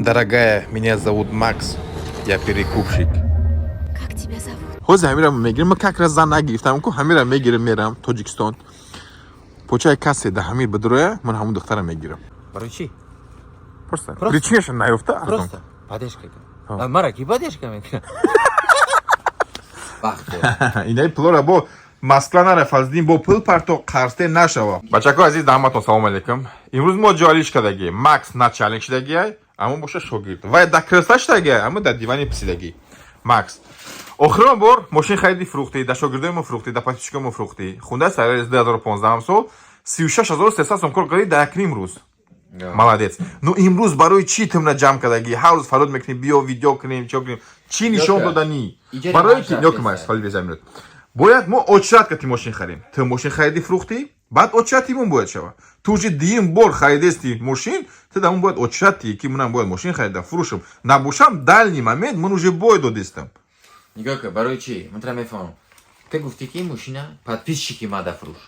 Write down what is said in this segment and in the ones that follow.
Дорогая, меня зовут Макс. Я перекупщик. Как тебя зовут? Хозе ҳамирам мегирам, ман как раз зан нагирифтам ку ҳамирам мегирам мерам Тоҷикистон. Почаи кассе да ҳамир бадуроя, ман ҳамун духтарам мегирам. Барои чӣ? Просто причинаша наёфта. Просто падешка кун. Мара ки падешка мекунад? Вақт. Инаи пулора бо Москва нарафаздим, бо пул парто қарсте нашава. Бачако азиз, даҳматон салом алейкум. Имрӯз мо ҷолиш кадаги Макс на чаллендж дагиай, аммо боша шогирд. Вай да красаш дагиай, аммо да дивани писидаги. Макс. Охирон бор мошин хариди фурӯхтӣ, да шогирдаи мо фурӯхтӣ, да подписчикои мо фурӯхтӣ. Хундаи сайраи 2015 сол 36300 сом кор кардӣ да якним рӯз. Молодец. Ну имрӯз барои чӣ тумна ҷамъ кадаги? Ҳар рӯз фарёд мекунӣ, биё видео кунем, чё кунем? Чӣ нишон доданӣ? Барои чӣ? Ёкумайс, ҳоли безамирад. Бояд мо очрат кати мошин харем. Ту мошин хариди фурӯхтӣ, баъд очратимон бояд шава. Ту ҷи дим бор харидести мошин, ту дамон бояд очрати, ки мунам бояд мошин харида фурӯшам. Набошам дальний момент ман уже бой додистам. Нигоҳ кун, барои чӣ? Ман тра мефаҳмам. Ту гуфтӣ ки машина подписчики ма да фурӯш.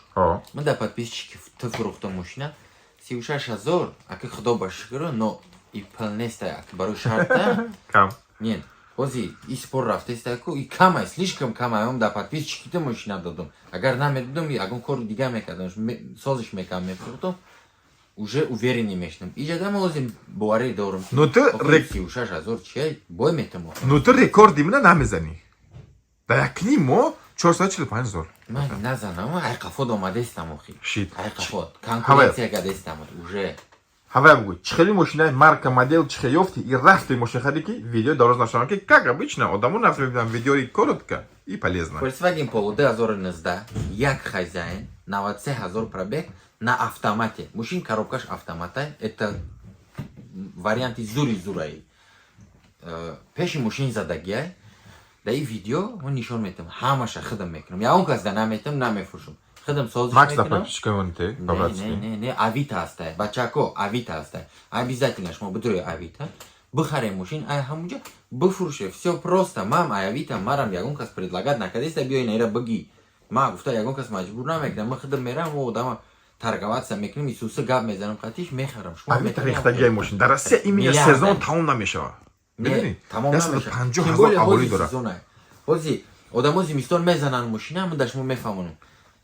Ман да подписчики ту фурӯхтам машина 36000, аки худо ба шукр, но и пул неста, аки барои шарта. Кам. Нет. Ози, и спор рафтеста, ку и камай, слишком камай, он да подписчики ту машина додам. Агар намедодам, ягон кор дига мекардам, созиш мекардам, мефурӯхтам. Уже увереннее мешнам. Иҷада ози боварӣ дорам. Ну ту 36000 чӣ? Бой метам. Ну ту рекорди мана намезанӣ. Да якним мо 445000. Ман назанам, айқафод омадестам охи. Шит. Айқафод. Конкуренсия гадестам уже. Ҳавай бугӯй, чӣ хели машинаи марка, модел чӣ хел ёфтӣ? И рафти машин хариди ки видео дароз нашавам ки как обычно одамон рафти мебинам видеои коротко и полезно. Volkswagen Polo 2019, як хозяин, 93000 пробег на автомате. Мушин коробкаш автомата, это варианти зури-зураи. Пеши мушин задагиай, да и видео он нишон метам, ҳамаша хидам мекунам. Ягон кас да наметам, намефурӯшам. Хидам созиш Макс да мекунам. подписчикои монте, бабратски. Не, Авито ҳастай. Бачако, Авито ҳастай. Обязательно шумо бидурои Авито. Бихарем мушин, ай ҳамуҷа бифурӯше. Всё просто. Мам Авито, марам ягон кас предлагат накадеста биёй нера бигӣ. Ма гуфта ягон кас маҷбур намекунам. Ман хидам мерам, мо одама торговаться мекунем, Исуса гап мезанам, қатиш мехарам. Шумо Авито рехтагиай машин. Дар Россия именно сезон тамом намешава. Не, тамом намешава. 150000 аҳолӣ дорад. Ҳозир одамо зимистон мезананд мошина, ман дар шумо мефаҳмонам.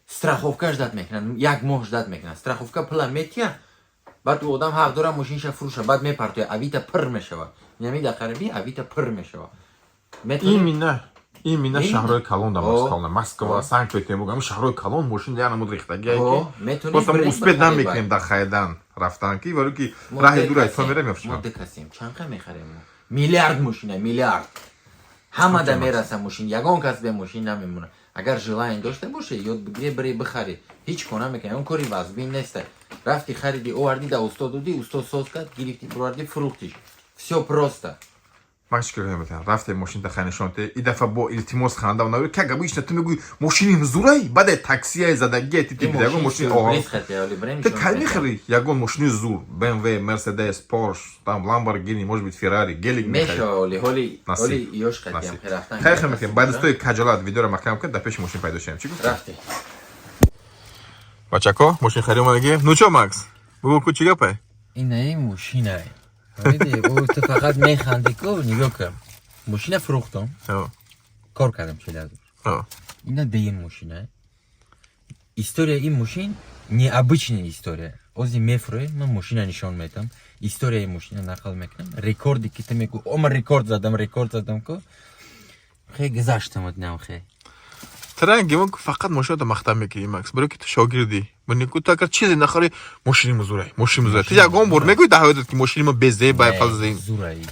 Страховка ждат мекунанд, як моҳ ждат мекунанд. Страховка пула метия, баъд одам ҳақ дорад мошинша фурӯша, баъд мепартояд, Авито пир мешава. Инами дар қарибӣ Авито пир мешава. Именно шаҳрои Калон дар Москва, Москва, Санкт-Петербург, ҳамин шаҳрои Калон мошин янамуд рехтагиай ки просто мо успед намекунем дар хайдан рафтан ки вале ки раҳи дурай то мерам ёфтшава. Мо дикасем, чанқа мехарем мо. Миллиард мошина, миллиард. Ҳама да мераса мошин, ягон кас бе мошин намемона. Агар желание дошта боше, ёд бигире бире бихари. Ҳеҷ кор намекунӣ, он кори вазбин неста. Рафти хариди, оварди да устод доди, устод соз кард, гирифти пурварди, фурӯхтиш. Всё просто. Ман чӣ кардам метавонам? Рафте мошин дахай нишонте, и дафъа бо илтимос ханда навори, как обычно ту мегӯи мошини зурай, баъде таксияи задагие ти бида ягон мошини оҳон. Ты кай мехари ягон мошини зур, BMW, Mercedes, Porsche, там Lamborghini, может быть Ferrari, гелик мехари. Мешавали, ҳоли ёшкатиам рафтан. Хайр мекунем, баъд истои каҷолат видеоро маҳкам кард, дар пеши мошин пайдо шавем. Чӣ гуфтӣ? Рафти. Бачако, мошин харидем мегӯем. Ну чё, Макс? Бугӯ ку чӣ гапай? Инаи мошинай. Види, ту фақат механди ку, нигоҳ кун. Мошина фурӯхтам. Кор кардам 40000. Ина деюм мошина. История ин мошин необычная история. Ози мефурӯем, ман мошина нишон метам. Историяи мошина нақл мекунам. Рекорди ки ту мегӯ, ман рекорд задам ку. Хе гузаштам однам хе. Таранги мо фақат мошинода мақтаб мекунӣ, Макс. Барои ки ту шогирдӣ. Бо ту агар чизе нахори, мошини мо зурай, мошини мо зурай. Ту ягон бор мегӯӣ дар ҳаётат ки мошини мо безебай, фалзаин. Зурай.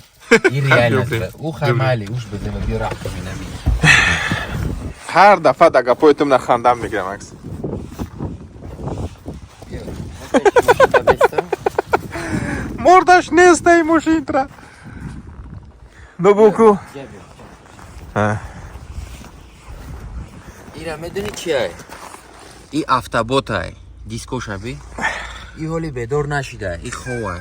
И реально. У хамали, уж безеба биёра хаминами. Ҳар дафъа да гапои ту мна хандам мегирам, Макс. Мордаш нестай мошинтра. Ну буку. Ира медуни чиай? И автоботай. Дискошаби. И ҳоли бедор нашида, и ховай.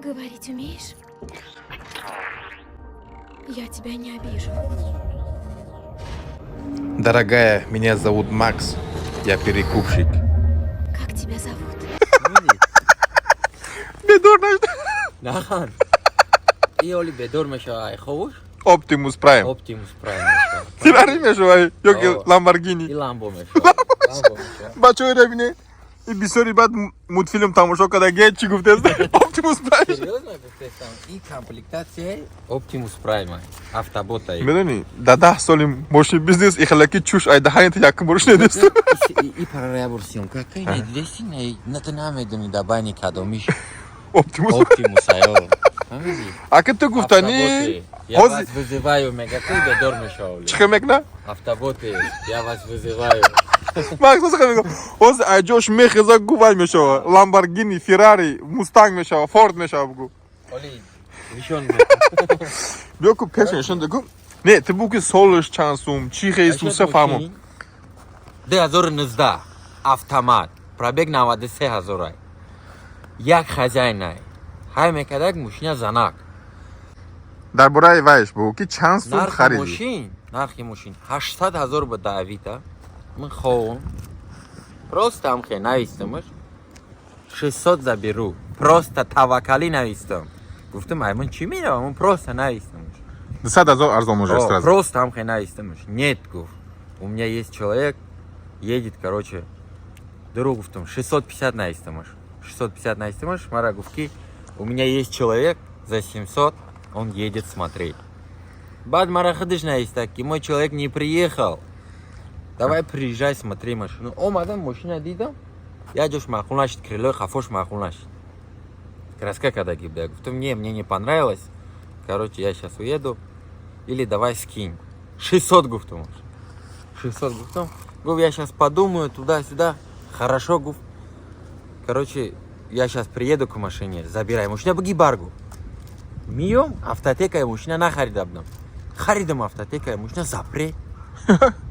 Говорить умеешь? Я тебя не обижу. Дорогая, меня зовут Макс. Я перекупщик. Как тебя зовут? Bedor Нахан. И Оли Бедор мешай ховуш? Optimus Prime. Optimus Prime мешай. Ferrari мешай. Yok Oo. Lamborghini. И Lambo мешай. Lambo мешай. بچه های ببینه این بیساری بعد مولتفیلم تماشا کرده گه چی گفته است Optimus Prime Серьезно гуфтестам? И комплектация Optimus Prime. Автобота. میدونی در 10 سال ماشین بیزنس اخلاقی چوش ای ده تا یک بروش ندست И параябурсиум. Какая не дресина, на ты намедуни да бани кадомиш. Optimus Optimus айо. اگه تو گفتنی Я Хози вас вызываю, мегакой Бедор мешай. چخه مکنه Автоботы, я вас вызываю. مکس چخه میگم Хози ای جوش میخزا گوال میشه لامبورگینی فیراری موستانگ میشه فورد میشه بگو Оли, вишон. بیا کو پیشنشون دگو نه تو بگو سولش چانسوم چی خیلی سه فهمم 2019 автомат. Пробег 93000. Як хозяйнай. Хай мекадак мушина занак. در برای وایش بگو که چند سوم خریدی нархи мошин 800,000 ба давита мин хоҳам просто амхе навистамаш 600 заберу просто таваккалӣ навистам гуфтам ай ман чӣ меравам ман просто навистамаш 200,000 ارزان موجود сразу просто амхе навистамаш нет гуфт у меня есть человек едет короче дуру гуфтам 650 навистамаш 650 навистамаш мара гуфт ки у меня есть человек за 700 он едет смотреть. Бад марахадыш наистаки, мой человек не приехал. Давай приезжай, смотри машину. О, мадам, машина дидам. Я идешь махулнаш, крыло, хафош махулнаш. Краска когда гибдак. Мне не понравилось. Короче, я сейчас уеду. Или давай скинь. 600 гуфтом. 600 гуфтом. Гуф, я сейчас подумаю туда-сюда. Хорошо, гуф. Короче, я сейчас приеду к машине. Забирай машину, беги баргу. Миём автотекай мошина нахаридам. Харидам автотекай мошина запрет.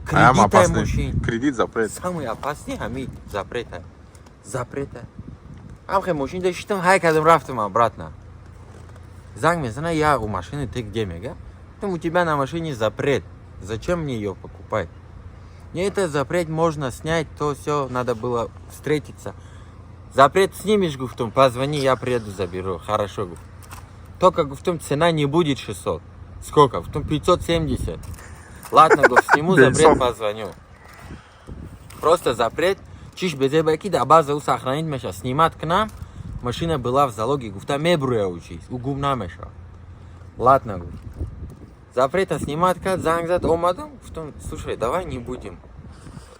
Кредитай мошин. Кредит запрет. Самый опасный ҳамин запрета. Запрета. Амхе мошин дاشتم ҳай кардам рафтам обратно. Занг мезана я у машины ты где мега? Там у тебя на машине запрет. Зачем мне ее покупать? Мне это запрет можно снять, то все надо было встретиться. Запрет снимешь, гуфтом, позвони, я приеду, заберу. Хорошо, гуф. Только в том цена не будет 600. Сколько? В том 570. Ладно, гуф, сниму запрет, позвоню. Просто запрет. Чиш безебаки да база у сохранить меша. Снимать к нам. Машина была в залоге. Гуфта мебруя учись. У гумна меша. Ладно, гуф. Запрета снимать как зангзат омадам. Гуфтом, слушай, давай не будем.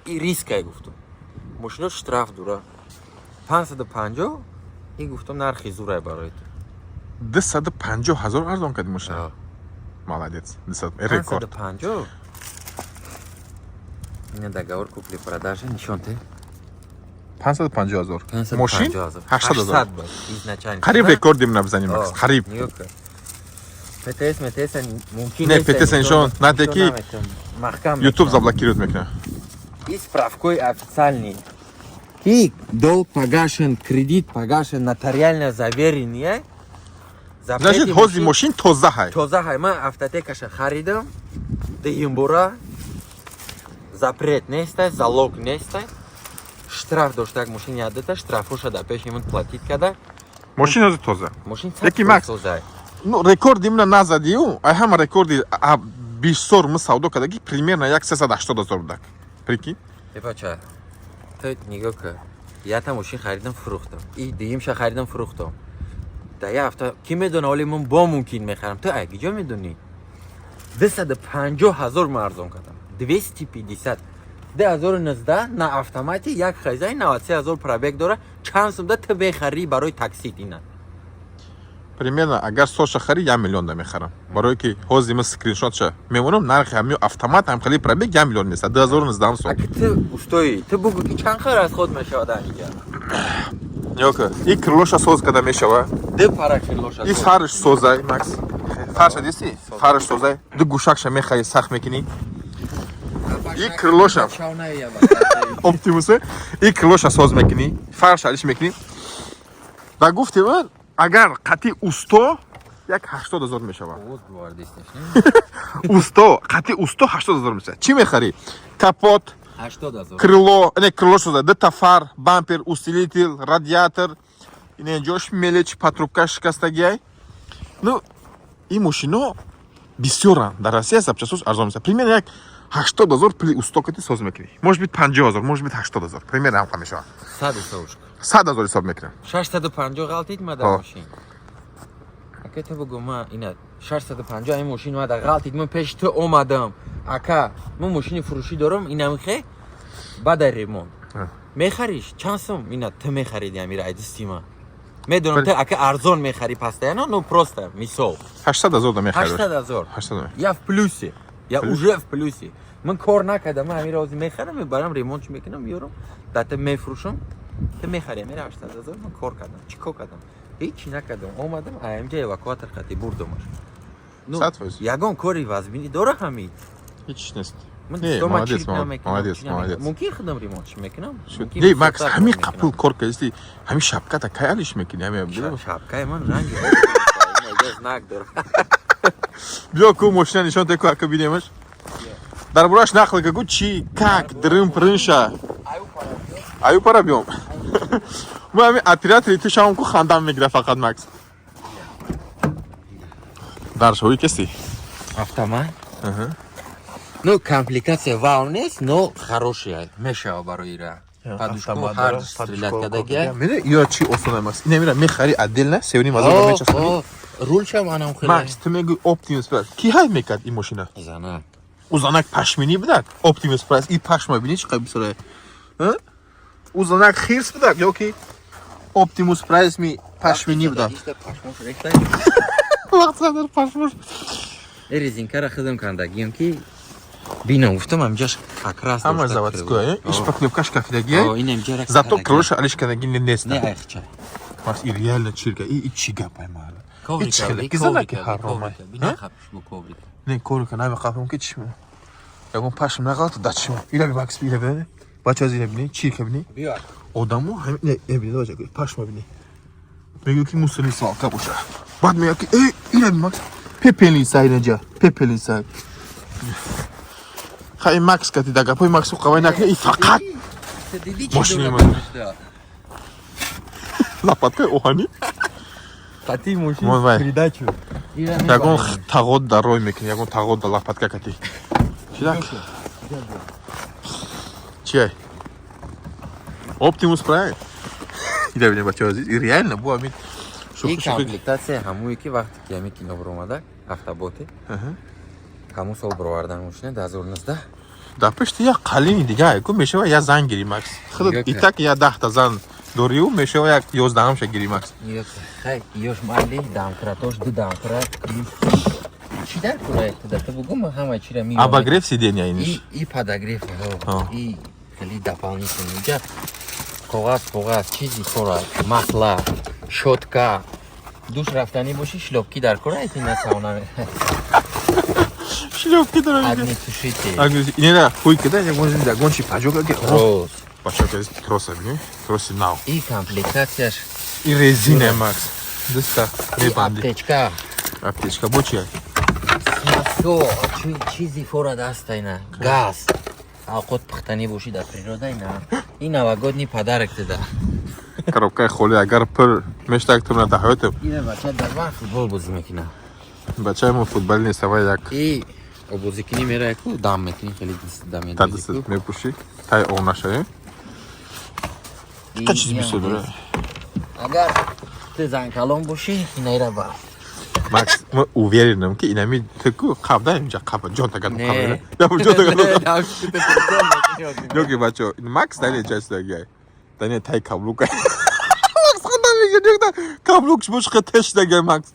И рискай, гуфтом. Машина штраф дура. 550 и гуфтом нархи зурай бароит. 250,000 ارزان کردی ماشین молодец 200 рекорд 550? У меня договор купли-продажи, ничего ты? 550,000 ماشین 80,000 изначально. قریب رکورد دیم نبزنیم مکس قریب ПТС ممکن نه ПТС نشون نه таки YouTube заблокирует میکنه И справкой официальный. И долг погашен, кредит погашен, нотариально заверенный. значит ҳози мошин тоза ҳай Тоза ҳай, ман автотекаша харидам. Дигим бора. Запрет нестай, залог нестай. Штраф доштак мошин ядета, штрафоша да пеш имон платит када. мошин ҳози тоза Мошин Яки Макс? ну рекорд именно назадию ай ҳама рекорди 20 сор мы савдо кардаги примерно як 380,000 будак прикинь Бача, ты нигоҳ кар. Я там мошин харидам, фурӯхтам. И дигимша харидам, фурӯхтам. Да я авто ки медона оли ман бо мумкин мехарам. Ты ай киҷо медонӣ? 250,000 ман арзон кардам. 250. 2019 на автомате як хозяин 93,000 пробег дора. Чанд сум да ты бехари барои таксит ина. примерно агар соша хари 1 миллион да мехарам барое ки ҳози мы скриншотша мемонам нархи ҳамин автомат ҳам хали пробег 1 миллион нест 2019 сом Аки ты устои, ты бугу ки чанд хар аз худ мешавад аника. ёка и крылоша соз када мешава Ды пара крилоша. и фарш созай макс фарша диси фарш созай ду гушакша мехаи сахт мекини и крылоша оптимусе и крылоша соз мекини фарш алиш мекини да гуфти ман агар қати усто як 80000 мешавад. Вот гвардействуешь, не? Усто, қати усто 80000 мешавад. Чӣ мехарӣ? Капот, А что да зор? крыло, не крыло шуда, дата фар, бампер, усилитель, радиатор, инҷош мелич, патрубка шикастагиай. Ну, ин мошино бисёранд. Дар Россия запчастҳош арзон мешавад. Примерно як 80000 пили усто кати соз мекунӣ. Может быть 50000, может быть 80000. Примерно ҳамқа мешавад. 100 100,000 ҳисоб мекунем. 650 ғалтид ма дар мошин. Ака то бигӯ ма ина 650 ин мошин ма дар ғалтид ма пеши ту омадам. Ака ма мошини фурӯшӣ дорам ина мехе баъда ремонт. Мехариш чанд сум ина ту мехариди амира айдистима. Медонам ту ака арзон мехари постоянно, ну просто мисол. 800,000 да мехарӣ. 800,000. 800,000. Я в плюсе. Я уже в плюсе. Ман кор накардам, ма амира ози мехарам, мебарам ремонт мекунам, меёрам. Дата мефурӯшам. Ту мехари амира 800,000 ман кор кардам. Чӣ кор кардам? Ҳеҷ накардам. Омадам АМЖ эвакуатор қати бурдамаш. Ну, 100%. ягон кори вазбинӣ дора ҳамид. Ҳеҷ нест. Ман Не, дома молодец, чирк молодец, намекунам, молодец, чӣ намекунам. молодец. Мумкин худам ремонтш мекунам. Мумкин Не, Макс, бисёртар ҳамин мекунам. қапл кор кардисти, ҳамин шапката каялиш мекунӣ, ҳамин Шапкаи ман ранги знак дора. биё ку мошина нишон те ку ака бинемаш. Дар борааш нақл гагу чӣ, как, дрым, прынша. Аю пара биём. Мо ҳамин оператори ту шамон ку хандам мегира фақат Макс. Даршои кеси? Автомат? Ну, компликация вау нест, но хорошая. Мешава барои ира. Подушку ҳар стрелят кардагия. Мене ё чӣ осон амаст. Ина мира мехари отдельно, севни мазоба мечаспани. Рулчам анам хеле. Макс, ту мегӯи Optimus Price. Ки ҳай мекард ин мошина? Зана. Узанак пашминӣ будак. Optimus Price и пашма бини чӣ қадр бисёрае. Узанак хирс будак ё ки Optimus Price ми пашминӣ будак. Вақт қадар пашмош. Резинкара худам кандагиям ки бинам гуфтам амҷаш акрас. Ама заводское, и шпаклевка шкафидагие. Инам ҷара. Зато крылоша алишкадаги нест. Не айхча. Макс, и реально чирка, и чӣ гапай мала. Коврика. Кизанаки ҳарома. Бина хапш бу коврика. Не, корика нами қафам ки чишмо. Ягон пашм нағалт дачмо. Ира би Макс, ира бини. Бача аз ира бини, чирка бини. Биё. Одамо ҳамин не бини бача пашма бини. Мегӯ ки мусули свалка боша. Баъд мегӯ ки ира би Макс. Пепелин сай наҷа. Пепелин сай. Хай Макс кати да гапои Макс қавай накне и фақат мошини ман. Лапаткаи оҳанӣ. Қати мошин Мон вай. придачу. Ягон тағод дар рой мекунӣ, ягон тағод дар лапатка кати. Чидак? Чи ай? Optimus Prime. Ида бинем бачаҳо азиз, реально бу ҳамин И комплектация ҳамуе ки вақте ки ҳамин кино баромада, автоботе. ҳамун сол баровардан мошина 2019. дар пешти як қалини дига ку мешава я зан гири Макс. Худо итак я 10 зан дорию мешава як 11-ша гири Макс. Хай, ёш мали дамкратош ду дамкрат. Чӣ дар кураед да то бугум ҳама чира ми. Обогрев сидения иниш. И подогрев, и хели дополнительный. Ҷа қоғаз чизи хора, масла, шотка. Душ рафтанӣ боши шлопки дар кураед ина сауна. Шлёпки дорам. Огнетушитель. Не, хуй кидай, як можем да гончи паҷога ки. Роз. Бачаҳо аз троса бини. Троси нав. И комплектацияш. И резина Макс. Диста мебанди. Аптечка. Аптечка бо чи? Масо, чизи фора даста ина. Газ. Овқот пухтанӣ боши дар природа ина. Ин новогодний подарок дада. Коробкаи холӣ агар пур мештак турна да ҳаётам. Ина бача дар вақт футбол бозӣ мекуна. Бачаи мо футболӣ нест, ава як И бозикунӣ мерае ку дам мекунӣ, хеле дам дадист мепушӣ. Тай он нашае. Ка чиз бисёр дора. Агар ту занкалон бошӣ, инаира ба. Макс, мо уверенам ки инами ту қабда инҷа қаба ҷон тагад Не. қабда. Я ҷон тагад. Ёки бачаҳо, Макс дали ҷастагай. Дани тай каблука. Макс худам мегӯяд ёкта каблукш бош хатеш дагай Макс.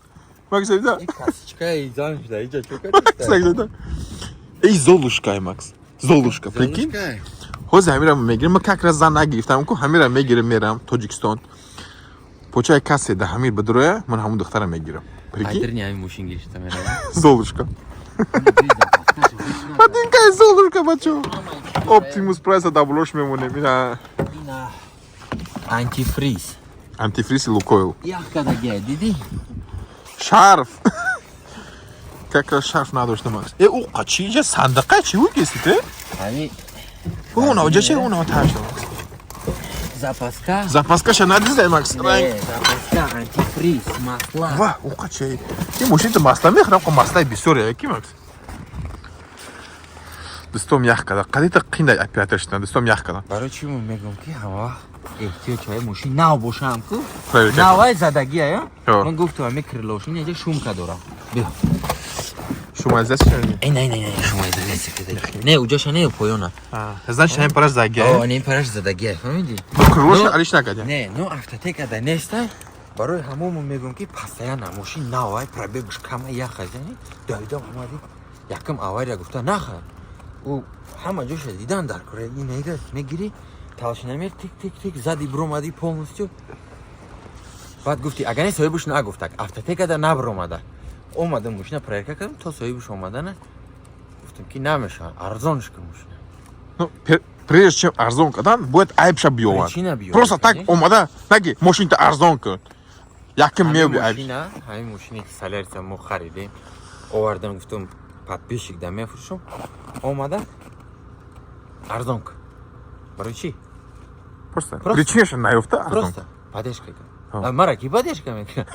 Макс айда. Касичкаи зан шуда, иҷа чӯка. Сагда. Эй Золушка Макс. Золушка, прикинь. ҳозир ҳамира мегирам, ма как раз зан нагирифтам ку ҳамира мегирам мерам Тоҷикистон. Почаи касе да ҳамир бадуроя, ман ҳамун духтара мегирам. Прикинь. Айтрни ҳамин мошин гирифта мерам. Золушка. Падинкаи Золушка бачо. Optimus Price да блош мемонем ина. Ина антифриз. антифриз Лукойл. яхкадаги диди Шарф. Как раз шарф надошта Макс. У qachija sandiqa chi u kesdi? ҳами Uni ojacha uni otashdi. запаска Zapaska shanadizda Max. запаска антифриз масла Va, u qachey. Ты машина масла мехрам, ко масла бисёр яки Max. Дустом яхкада. Qadita qinday operator shdan, дустом яхкада. барои чӣ мо мегӯям ки ҳама эҳтиёҷ ҳай мошин нав бошам ку Проверка. навай задагӣ ая Ё. ман гуфтам ҳами крилошин яҷа шумка дорам биё Шума изясион. не шума изоляция кадаги не уҷаша не поёна Значит, ҳам параш заги. не параш задагӣ фаҳмидӣ Крылош Ну, алиш накади. не ну автотекада нестай барои ҳамомо мегӯям ки постоянно мошин навай пробегш кама яхазани давида омади якам авария гуфта наха ӯ ҳама ҷоша дидан дар кора инайда мегирӣ талшинамер тик зади биромадӣ полностью баъд гуфтӣ агар не соҳибуш нагуфтак автотекада набиромада омадам мошина проверка кардам то соҳибуш омадана гуфтам ки намешавад арзонш кун мошина Ну, прежде чем арзон кадан, будет айбша биёвад. Причина биёвад, Просто так конечно. омада, наги машинта арзон кун. Яким меби айб. ҳамин мошине ки солярия мо харидем овардам гуфтам подписчик да мефурӯшам омада арзон кун барои чӣ Просто Просто. причинаша наёфта арзон. просто падешка кун мара ки падешка мекунам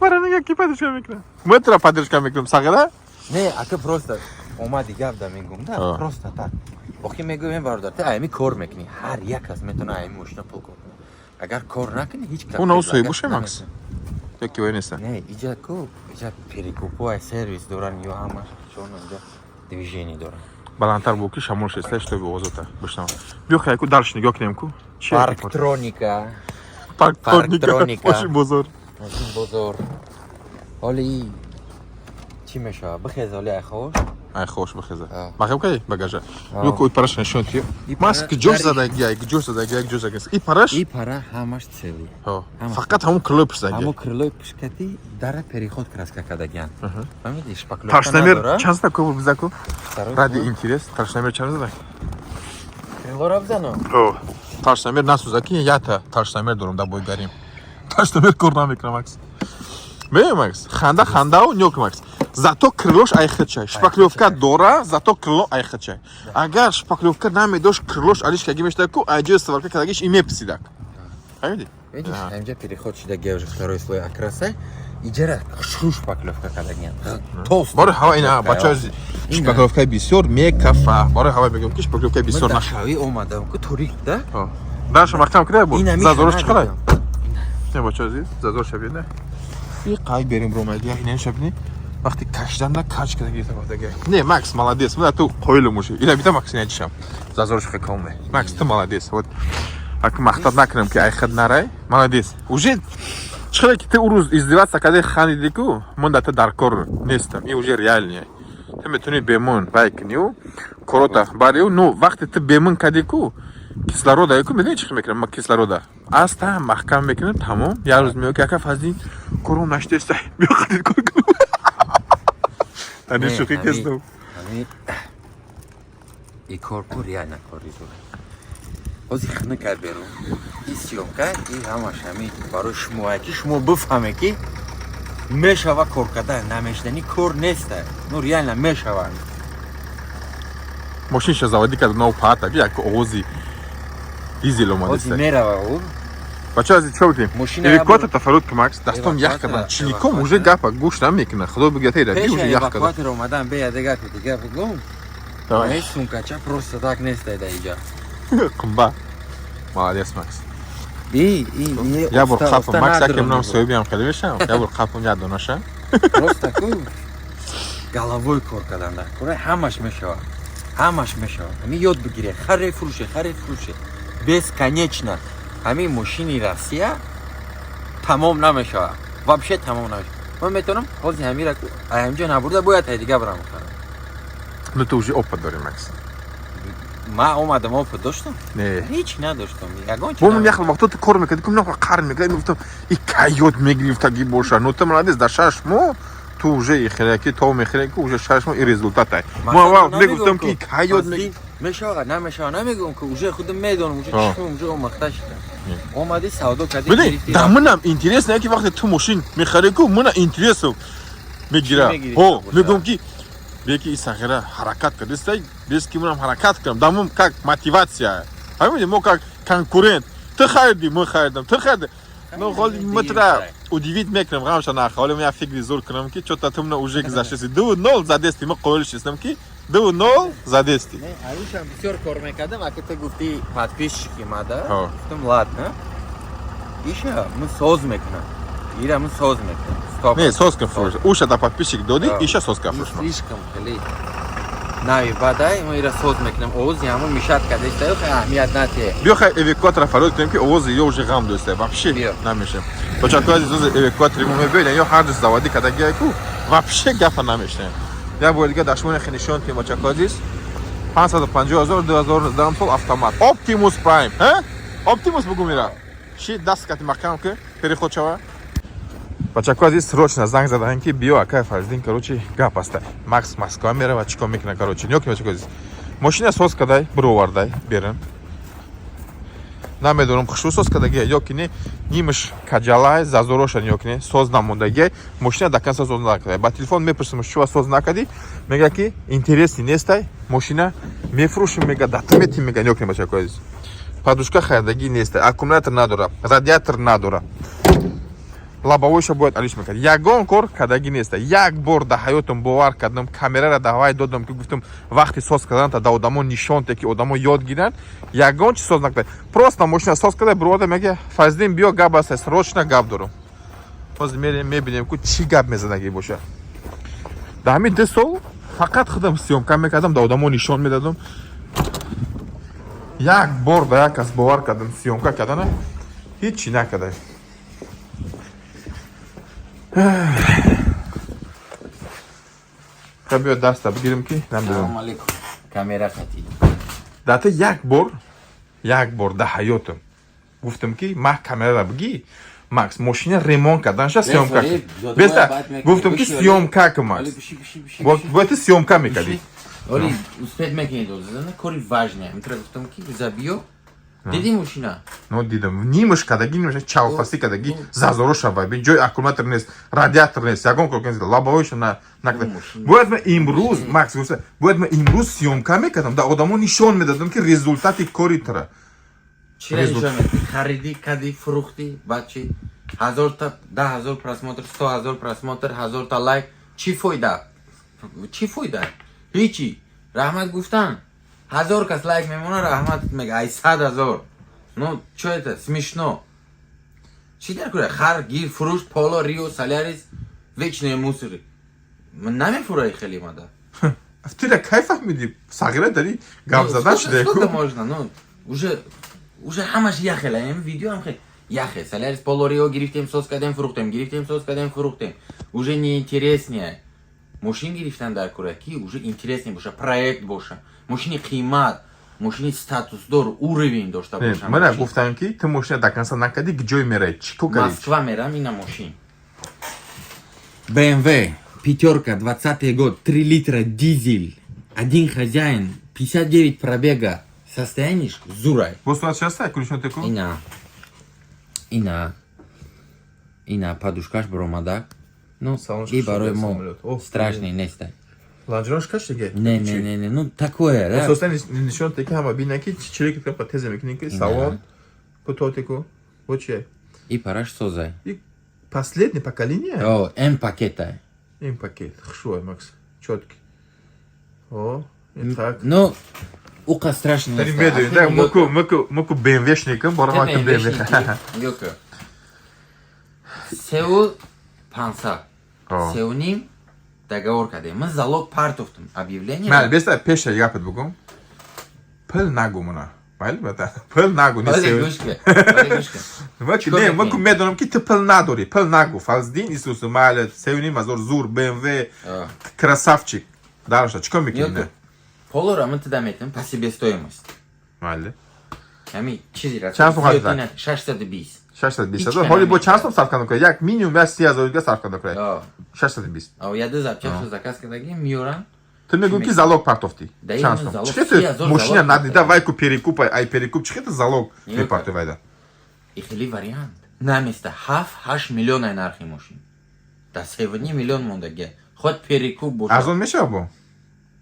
Мара нага ки падишка мекунам. Мы тра падишка мекунам сагара? не ака просто омади гап да мегӯм да просто так охи мегӯем бародар ты ами кор мекунӣ ҳар як кас метавона ами мошина пул кор кунад агар кор накунӣ ҳеҷ кас Уна агар соҳибуше намекунад. Макс. Яки вай неста. не иҷа ку иҷа перекупҳои сервис доран ё ҳамаш чон инҷа движение доран Баландтар бу ки шамол шеста что би озота. Башнам. Биё хайку дальше нигоҳ кунем ку. Чи? парктроника Парктроника. парктроника. Машин бозор. машин бозор ҳоли чӣ мешавад бихез ҳоли айхош Ай хош бахеза. А. Махам кай багажа. А. Биё ку параш нишон ти. И Мас пара- ки ҷош дари- задаги, ҷош задаги, ҷош задаги. И параш? и пара ҳамаш цели Ҳо. Ҳама. Фақат ҳамон крыло пишзаги. ҳамо крилои пишкати дара переход краска кардагиан фаҳмидӣ шпаклёвка Таршнамер надора. чанд ста ковр бизаку? Сарои Ради ход. интерес таршнамер чанд зада? крилора бизано Ҳо. Таршнамер насузаки ята таршнамер дорам да бойгарим. Таршнамер кор намекунам Макс. Ме Макс, ханда у нёк Макс. Зато крылош айхачай. Шпаклёвка дора, зато крыло айхачай. Агар шпаклёвка намедош крылош алишкаги мештаку, айҷо сварка кадагиш и мепсидак. Фаҳмидӣ? видиш Да. ҳамҷа переход шидаги уже второй слой окраса иҷара хушру шпаклёвка кардагиан толст Бори ҳава ина бача шпаклёвка бисёр мекафа. Бори ҳава мегӯям ки шпаклёвка бисёр ман наша. дахави омадам ку торик да Ҳо. Даша махтам кида бу. ина Зазорош чиқадай? мешавад Не бача азиз, зазор шабида. И қай берим бромаги, ина шабни. Вақти кашданда кач кадаги табадаги. Не, Макс, молодец. Вот ту қойлу муши. Ина бита Макс ина чишам. Зазорш хикалме. Макс, ты молодец. Вот ак махтаб накунам ки айхад нарай. Молодец. Уже чиқадай ки ты уруз издеваться кадай ханидику, мон да ты дар кор нестам. И уже реальнее. Ты метуни бемон байкнию, корота бариу, но вақти ты бемон кадику, кислорода яку медони чӣ мекунам ма кислорода аста маҳкам мекунам тамом як рӯз меои ки ака фазлин кором наштестай меоқадид кор кунам ани шӯхӣ кестам ҳами и корпу реально кори зур ҳозир хина кар берум и сёмка и ҳамаш ҳами барои шумое ки шумо бифаҳме ки мешава кор кардан намешдани кор неста ну реально мешава мошинша заводӣ карда нав паата як овози дизел ҳозир омадеста мерава ӯ бача ази чо бутем Мошина эвакуатор ябро- тафаррут ки Макс дастом ях Эвакуатор, кардан чиником эвакуатор. уже гапа гӯш намекунад худо бигатаира ди уже пеша ях кардан эвакуатор омадан бея дега ку дига бугум Давай. сумкача просто так нестайда иҷа қумба молодец Макс и я бор қапам Макс яке минам соҳибиам када мешавам я бор қапам як донаша просто ку головой кор кардан дар кора ҳамаш мешавад ҳамин ёд бигире харе фурӯше бесконечно ҳамин мошини Россия тамом намешавад вообще тамом намешавад ман метавонам ҳозир ҳамира ҳамҷо набурда бояд ҳайдига барам бихарам ну ты уже опыт дори Макс ман омадам опыт доштам не ҳеч надоштам ягон бо ман яхл вақтоте кор мекарди ки минаqa қар мекарди мегуфтам и кай ёд мегирифтаги боша ну ты молодец дар 6 моҳ ту уже ихираки то мехираки уже 6 моҳ и результат ай мо аввал мегуфтам ки кай ёд میشه نمیشه نمیگم که اوجه خودم میدونم اوجه آه. چی اونجا مختش اومدی سودا کردی ببین گرفتی در منم اینترس نه که وقتی تو ماشین میخری کو من اینترس میگیره میگیری؟ او باشه. میگم که بیکی این سخیره حرکت کرد است بیس که منم حرکت کنم دامم как мотивация همین ما как конкурент تو خریدی من خریدم تو خرید ну خالی متر удивить میکنم غمش نه خالی من فکر زور کنم که چطور تو من اوجه گذشته 2-0 زدستی من قولش هستم که 2-0 زدستی عروشم بسیار کار میکردم اگه تو گفتی подписчики ماده آه. گفتم ладно ایشه من ساز میکنم ایره من ساز میکنم стоп не соска фруш уша да подписчик доди آه. иша соска фруш слишком خیلی نه بعدای ما ایره ساز میکنم اوز یامو میشد کردش تو خیلی اهمیت نداره بیا خیلی евакуатор فرود کنیم که اوز یا уже غم دوسته вообще بیا. نمیشه початкой از евакуатор ما میبینیم یا هر جز заводи کداگی کو вообще гапа نمیشه یا باید دیگه داشمون خنیشون که початкой 550,000 2019 سال автомат Optimus Prime ها Optimus بگو میرا چی دست کتی مکان که переход شوا початкой здесь срочно زنگ زدن که بیا اکای فرزین короче гап است макс Москва میره و چیکار میکنه короче نیوک початкой здесь ماشین سوز کدای برو وردای برن намедонам хушрӯ соз кардагия ё ки не нимаш каҷалай зазороша ё ки не соз намондагия мошина даканса соз накардай ба телефон мепурсам чува соз накарди мега ки интереси нестай мошина мефурӯшим мега датамети мега ё ки не бачакои подушка харидаги нестай аккумулятор надора радиатор надора лабавойша бояд алиш мекард ягон кор кардаги нестай як бор да ҳаётам бовар кардам камераро давай додам ки гуфтам вақти соз карданта да одамон нишонте ки одамон ёд гиранд ягон чи соз накардай просто мошина соз кардай биродам мега фазлин биё гап аст срочно гап дорам ҳозир мерем мебинем ки чӣ гап мезадаги боша да ҳамин 2 сол фақат худам сиёмка мекардам да одамон нишон медадам як бор да як кас бовар кардам сиёмка кардана ҳеҷ чӣ накардай биё даста бигирем ки салом алейкум камера хати дата як бор да ҳаётам гуфтам ки ман камераро бигӣ макс мошина ремонт карданша сиёмка беста гуфтам ки сиёмка ки макс бояд ти сиёмка мекардӣ оли успед мекунед озазана кори важне митра гуфтам ки забиё диди мошина ну дидам нимаш кадаги нимаш чавпаси кадаги зазороша баби ҷои аккумулятор нест радиатор нест ягон кор кунед лабавойша накарда бояд ман имрӯз макс гуфта бояд ман имрӯз сиёмка мекардам да одамон нишон медадам ки результати кори тара чира нишон меди хариди кади фурӯхти бачи 1000 та 10,000 просмотр 100,000 просмотр 1000 та лайк чӣ фоида ҳичи раҳмат гуфтан 1000 кас лайк мемона раҳмат мега ай 100,000 ну чо это смешно чӣ дар кора хар гир фурӯшт поло рио солярис вечные мусори намефурай хеле мада тира кай фаҳмидӣ сағира дари гап задан шудаку сколько можно ну уже ҳамаш яхела ин видео ҳам хел яхе солярис поло рио гирифтем соз кардем фурӯхтем уже неинтереснее мошин гирифтан дар кора ки уже интереснее боша проект боша мошини қимат мошини статусдор уровень дошта боша мана гуфтам ки ту мошина даканса накарди ҷой мерай чӣ ко карӣ Москва мерам ина мошин BMW пятерка 20-й год 3 литра дизель один хозяин 59 пробега состояние зурай босунат шаста кунишон теку ина подушкаш бромада ну Салончик и барои шуд, мо самолет. О, страшный нестай ланҷироншка шиге не ну такое да асосан нишон теки ҳама бина ки чилик капа тезе мекунӣ ки салон путотику бо чие и параш созай и последнее поколение о м пакета ин пакет хшуай макс чётки о и так ну ука страшный Тарим медуем, да, муку БМВшникам, борам ака БМВ. Ёка. Сеул панса. О. Сеуним договор кардем. Мы залог партовтум объявление. Мал, беста пеша япет бугум. Пыл нагу муна. Мал, бата. Пыл нагу не сеул. Вачи, не, муку медонам ки ты пыл надори, пыл нагу. Фалздин Исусу малет, сеуним азор зур БМВ. Красавчик. Дальше, чко мекине? Полора мы туда метим по себестоимости. Мали. Ами чизира. Чанд сум ҳазар? 620. 620. Ҳоли бо чанд сум сарф кардам кунед? Як минимум 30,000 сарф кардам кунед. 620. А я да запчашу заказ кардагим миёрам Ты мегу ки залог партофти. Да, Чанд именно сом. залог. Чихе Я ты зор машина залог надида партофти. вайку перекуп ай перекуп чихе ты залог Нилука. мепарти вайда. И хели вариант. Наместо 7-8 миллиона нархи мошин. Да 7 миллион мондаге. Ход перекуп боша. Арзон мешава бо?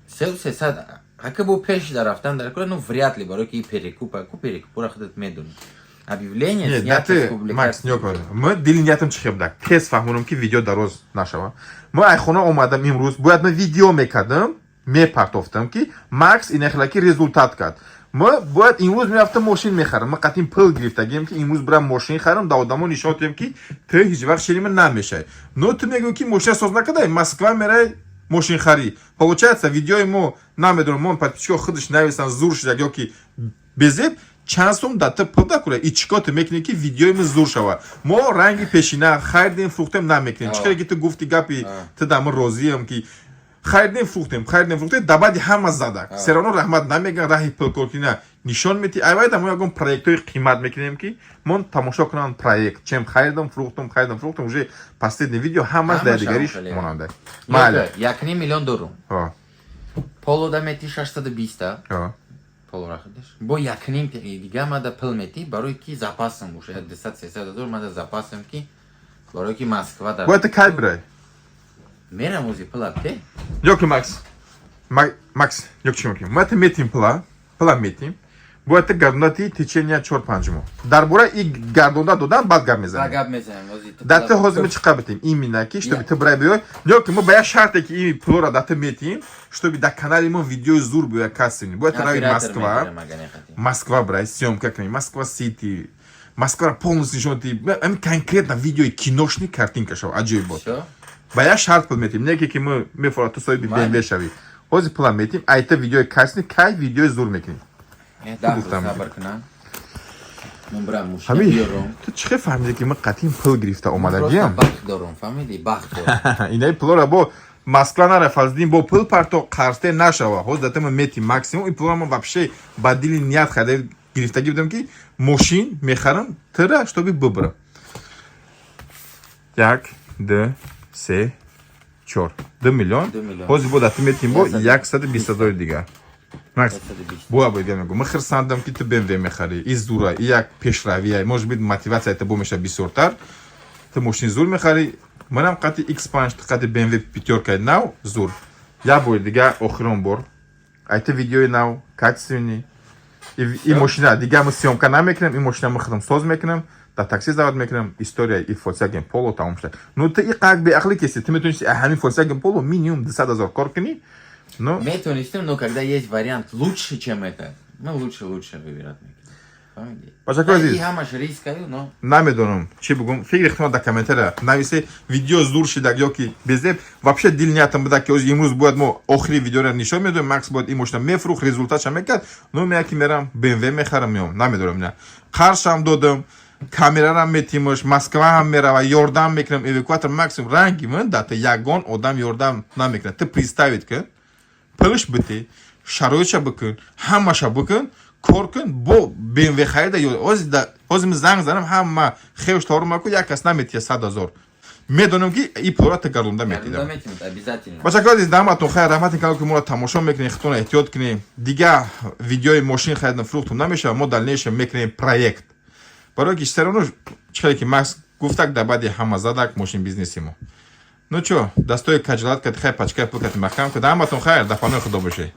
Селсе сад. Ака бо пеш дарафтан даракура, ну вряд ли бароки и перекуп, аку перекуп, пора ходят медун. Объявление Нет, да снято с ты, Макс, публикацией. не говори. Мы дилинятым чихеб да. Тез фахмунум ки видео дароз нашава. Мы айхона омадам имрус, бояд мы видео мекадам, мепартофтам ки Макс инехлаки результат кад. Мы бояд имрус мерафтам машин мехарам. Мы қатим пыл гирифтагим ки имрус брам машин харам, да одамон нишон дем ки ты ҳеҷ вақт шерим намешай. Но ты мегӯ ки машин соз накадай, Москва мерай машин хари. Получается, видеои мо намедонам, мон подписчико худаш нависан зур шидаг ёки безеб, чанд сум да ты пул дакура и чико ты мекунӣ ки видеои мо зур шава. Мо ранги пешина хайрдем фрухтем намекунем. Чикаре ки ты гуфти гапи ты да мы розием ки хайрдем фрухтем да баъди ҳама задак. Серано раҳмат намеган раҳи пулкоркина нишон мети. Айвайда мо ягон проектои қимат мекунем ки мон тамошо кунам проект. Чем хайрдам фрухтам уже последний видео ҳамаш дар дигариш монанда. Майли. Якни миллион дорум. Ҳо. Поло да мети 620. Ҳо. Поло рахидаш. Бо якним дига мада пул мети, барои ки запасам боша. 200-300 доллар мада запасам ки барои ки Москва да. Бо это кай брай. Мерам узи пулапте. Ёки Макс, ёк чӣ мекунем? Мо это метим пула метим. Бо это гардонати течения 4-5 мо. Дар бораи и гардонда додан баъд гап мезанем. Гап мезанем узи. Да ты ҳозир мо чӣ қабл метим? Именно ки чтобы ты брай биёй. Ёки мо ба як шарте ки ин пулора да ты метим, чтобы дар канали мо видеои зур биёя касини. Бо это рави Москва брай, съёмка кунем. Москва Сити. Москва полностью нишон ти. Ами конкретно видеои киношни картинка шава. Аҷоиб бод. Ба як шарт пул метим. Не ки мо мефора ту соҳиби BMW шавӣ. Ҳозир пула метим. Айта видеои касини, кай видеои зур мекунем. Сабр кунам. Мон брам мушина Ҳамид, биёрам. ту чӣ фаҳмидӣ ки мо қатъин пул гирифта омадагиам? Бахт дорам, фаҳмидӣ? Бахт дорам. Инаи пулора бо Москва нараф фазлидин бо пул парто қарсте нашава. Ҳозир дата мо метим максимум. Ин пулора мо вообще ба дили ният харида гирифтагӣ будам ки мошин мехарам тира, чтобы бибирам. 1, 2, 3, 4. 2 миллион. Ҳозир бо дата метим бо 120,000 дигар. Макс, бо абайга мегӯ. Мо хирсандам ки ту BMW мехарӣ. И зура, и як пешравия, может быть мотивацията бо меша бисёртар. Ту мошини зур мехарӣ. Манам қати X5, қати BMW пятёрка нав зур. Я бори дига охирон бор. Айта видеои нав, качествени. И мошина дига мо съёмка намекунем, и мошина мо хидам соз мекунем. Да такси завод мекунем, история и Volkswagen Polo тамом шуда. Ну ты и как беақлӣ кеси, ты метавонисти ҳамин Volkswagen Polo минимум 200,000 кор кунӣ. Но Метавонистим, но когда есть вариант лучше, чем это, мы лучше выбирать мекунем. Бачако азиз, И ҳамаш рискаю, но намедонам чӣ бигӯм. Фикри ихтимол дар комментария нависе видео зур шидак ёки безеб. Вообще дил ниятам буда ки имрӯз бояд мо охири видеоро нишон медоем. Макс бояд ин мошина мефурӯхт, результатша мекард. Но мея ки мерам BMW мехарам меом. Намедонам ина. Қаршам додам. Камерарам метимош, Москва ҳам мерава, ёрдам мекунам, эвакуатор максимум ранги ман дата ягон одам ёрдам намекунад. Ты представит ки пулш бите, шароитша бикун, ҳамаша бикун, кор кун, бо BMW харида ҳозир ми занг занам ҳама хевш торума ку як кас наметия 100,000. Медонам ки и пулора ты гардонда метидам. обязательно. Бачако азиз, даъматон хайр, раҳмати канал ки моро тамошо мекунед, худтон эҳтиёт кунед. Дига видеои мошин харидам фурӯхтум намешава, мо дальнейшем мекунем проект. Барои ки серано чиқаре ки Макс гуфтак дар баъди ҳама задак мошин бизнеси мо. Ну чё, дастои каҷлат кад, хай пачкай пул кад маҳкам кад. Ҳаматон хайр, дар паноҳи худо бошед.